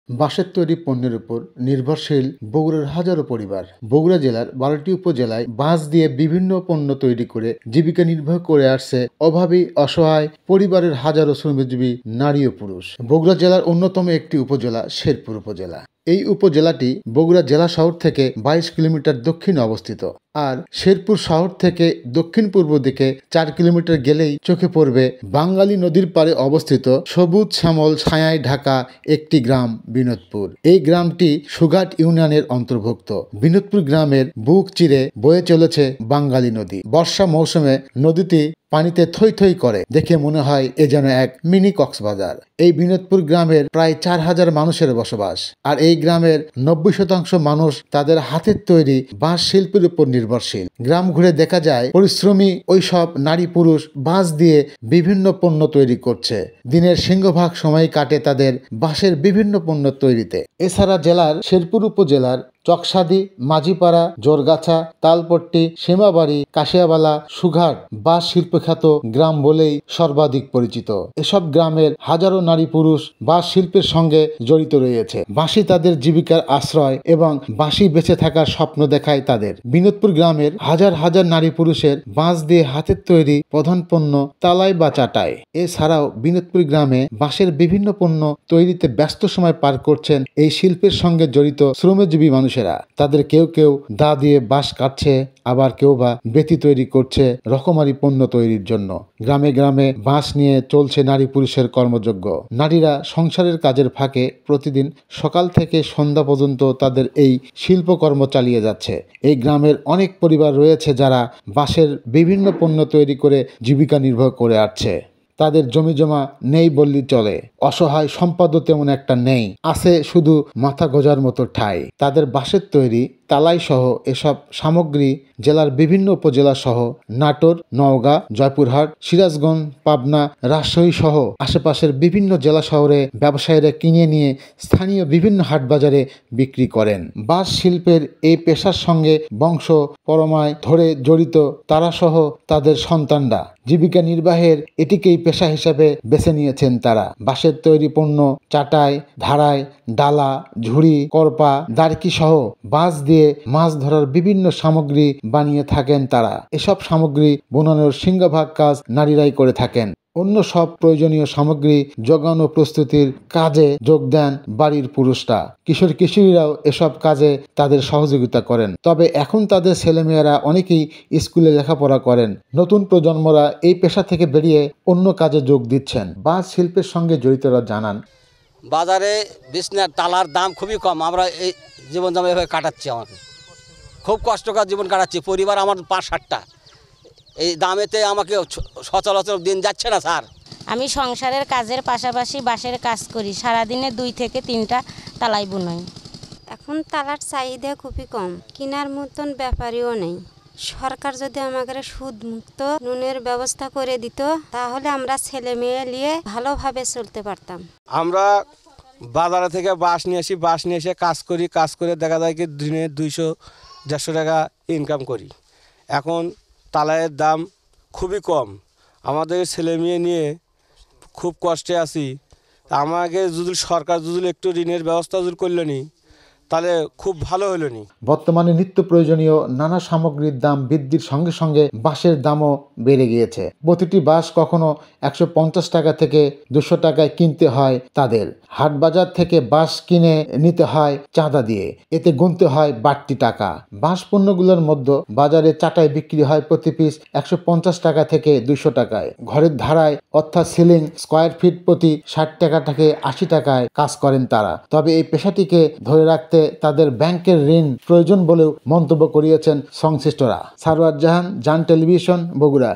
বাঁশের তৈরি পণ্যের উপর নির্ভরশীল বগুড়ার হাজারো পরিবার। বগুড়া জেলার ১২টি উপজেলায় বাঁশ দিয়ে বিভিন্ন পণ্য তৈরি করে জীবিকা নির্বাহ করে আসছে অভাবী অসহায় পরিবারের হাজারো শ্রমজীবী নারী ও পুরুষ। বগুড়া জেলার অন্যতম একটি উপজেলা শেরপুর উপজেলা। এই উপজেলাটি বগুড়া জেলা শহর থেকে ২২ কিলোমিটার দক্ষিণে অবস্থিত। আর শেরপুর শহর থেকে দক্ষিণ পূর্ব দিকে ৪ কিলোমিটার গেলেই চোখে পড়বে বাঙ্গালী নদীর পাড়ে অবস্থিত সবুজ শ্যামল ছায়ায় ঢাকা একটি গ্রাম বিনোদপুর। এই গ্রামটি সুঘাট ইউনিয়নের অন্তর্ভুক্ত। বিনোদপুর গ্রামের বুক চিরে বয়ে চলেছে বাঙ্গালী নদী। বর্ষা মৌসুমে নদীটি পানিতে থই থই করে, দেখে মনে হয় এ যেন এক মিনি কক্সবাজার। এই বিনোদপুর গ্রামের প্রায় ৪,০০০ মানুষের বসবাস। আর এই গ্রামের ৯০% মানুষ তাদের হাতের তৈরি বাঁশ শিল্পের উপর নির্ভরশীল। গ্রাম ঘুরে দেখা যায় পরিশ্রমী ওইসব নারী পুরুষ বাঁশ দিয়ে বিভিন্ন পণ্য তৈরি করছে। দিনের সিংহভাগ সময় কাটে তাদের বাঁশের বিভিন্ন পণ্য তৈরিতে। এছাড়া জেলার শেরপুর উপজেলার চকসাদি, মাঝিপাড়া, জোরগাছা, তালপট্টি, সীমাবাড়ি, কাশিয়াবালা, সুঘাট বাঁশ শিল্পখ্যাত গ্রাম বলেই সর্বাধিক পরিচিত। এসব গ্রামের হাজারো নারী পুরুষ বাঁশ শিল্পের সঙ্গে জড়িত রয়েছে। বাঁশি তাদের জীবিকার আশ্রয় এবং বাঁশি বেঁচে থাকার স্বপ্ন দেখায় তাদের। বিনোদপুর গ্রামের হাজার হাজার নারী পুরুষের বাঁশ দিয়ে হাতের তৈরি প্রধান পণ্য তালাই বা চাটাই। এছাড়াও বিনোদপুর গ্রামে বাঁশের বিভিন্ন পণ্য তৈরিতে ব্যস্ত সময় পার করছেন এই শিল্পের সঙ্গে জড়িত শ্রমজীবী মানুষেরা। তাদের কেউ কেউ দা দিয়ে বাঁশ কাটছে, আবার কেউ বা বেতি তৈরি করছে রকমারি পণ্য তৈরির জন্য। গ্রামে গ্রামে বাঁশ নিয়ে চলছে নারী পুরুষের কর্মযজ্ঞ। নারীরা সংসারের কাজের ফাঁকে প্রতিদিন সকাল থেকে সন্ধ্যা পর্যন্ত তাদের এই শিল্পকর্ম চালিয়ে যাচ্ছে। এই গ্রামের অনেক পরিবার রয়েছে যারা বাঁশের বিভিন্ন পণ্য তৈরি করে জীবিকা নির্বাহ করে আসছে। তাদের জমি জমা নেই বললেই চলে। অসহায় সম্পদও তেমন একটা নেই, আছে শুধু মাথা গোজার মতো ঠাঁই। তাদের বাঁশের তৈরি তালাই সহ এসব সামগ্রী জেলার বিভিন্ন উপজেলা সহ নাটোর, নওগাঁ, জয়পুরহাট, সিরাজগঞ্জ, পাবনা, রাজশাহী সহ আশেপাশের বিভিন্ন জেলা শহরে ব্যবসায়ীরা কিনে নিয়ে স্থানীয় বিভিন্ন হাটবাজারে বিক্রি করেন। বাঁশ শিল্পের এই পেশার সঙ্গে বংশ পরম্পরায় ধরে জড়িত তারা সহ তাদের সন্তানরা জীবিকা নির্বাহের এটিকেই পেশা হিসাবে বেছে নিয়েছেন তারা। বাঁশের তৈরি পণ্য চাটাই, ধারাই, ডালা, ঝুড়ি, করপা, দারকি সহ বাঁশ দিয়ে মাছ ধরার বিভিন্ন সামগ্রী বানিয়ে থাকেন তারা। এসব সামগ্রী বানানোর সিংহভাগ কাজ নারীরাই করে থাকেন। অন্য সব প্রয়োজনীয় সামগ্রী যোগান ও প্রস্তুতির কাজে যোগ দেন বাড়ির পুরুষরা। কিশোর কিশোরীরাও এসব কাজে তাদের সহযোগিতা করেন। তবে এখন তাদের ছেলেমেয়েরা অনেকেই স্কুলে লেখাপড়া করেন। নতুন প্রজন্মরা এই পেশা থেকে বেরিয়ে অন্য কাজে যোগ দিচ্ছেন। বাঁশ শিল্পের সঙ্গে জড়িতরা জানান, বাজারে বিছনার তালার দাম খুবই কম। আমরা এই জীবনযাপন এভাবে কাটাচ্ছি, আমাকে খুব কষ্টকর জীবন কাটাচ্ছি। পরিবার আমার ৫-৭টা, এই দামেতে আমাকে সচরাচর দিন যাচ্ছে না স্যার। আমি সংসারের কাজের পাশাপাশি বাঁশের কাজ করি। সারাদিনে 2 থেকে 3টা তালাই বুনাই। এখন তালার চাহিদা খুবই কম, কেনার মতন ব্যাপারীও নেই। সরকার যদি আমাদের সুদমুক্ত নুনের ব্যবস্থা করে দিত, তাহলে আমরা ছেলে মেয়ে নিয়ে ভালোভাবে চলতে পারতাম। আমরা বাজারে থেকে বাঁশ নিয়ে আসি, বাঁশ নিয়ে এসে কাজ করি, কাজ করে দেখা যায় কি দিনে 200-150 টাকা ইনকাম করি। এখন তালাইয়ের দাম খুবই কম, আমাদের ছেলে মেয়ে নিয়ে খুব কষ্টে আছি। আমাকে যদি সরকার যদি একটু ঋণের ব্যবস্থা যদি করলো নি, তাহলে খুব ভালো হলো নি। বর্তমানে নিত্য প্রয়োজনীয় নানা সামগ্রীর দাম বৃদ্ধির সঙ্গে সঙ্গে বাঁশের দামও বেড়ে গিয়েছে। প্রতিটি বাঁশ কখনো 150 টাকা থেকে 200 টাকায় কিনতে হয় তাদের। হাট বাজার থেকে বাঁশ কিনে নিতে হয় চাঁদা দিয়ে, এতে গুনতে হয় বাড়তি টাকা। বাঁশ পণ্যগুলোর মধ্যে বাজারে চাটাই বিক্রি হয় প্রতি পিস 150 টাকা থেকে 200 টাকায়। ঘরের ধারায় অর্থাৎ সিলিং স্কোয়ার ফিট প্রতি 60 টাকা থেকে 80 টাকায় কাজ করেন তারা। তবে এই পেশাটিকে ধরে রাখতে তাদের ব্যাংকের ঋণ প্রয়োজন বলেও মন্তব্য করিয়েছেন সংশ্লিষ্টরা। সারওয়ার জাহান, জান টেলিভিশন, বগুড়া।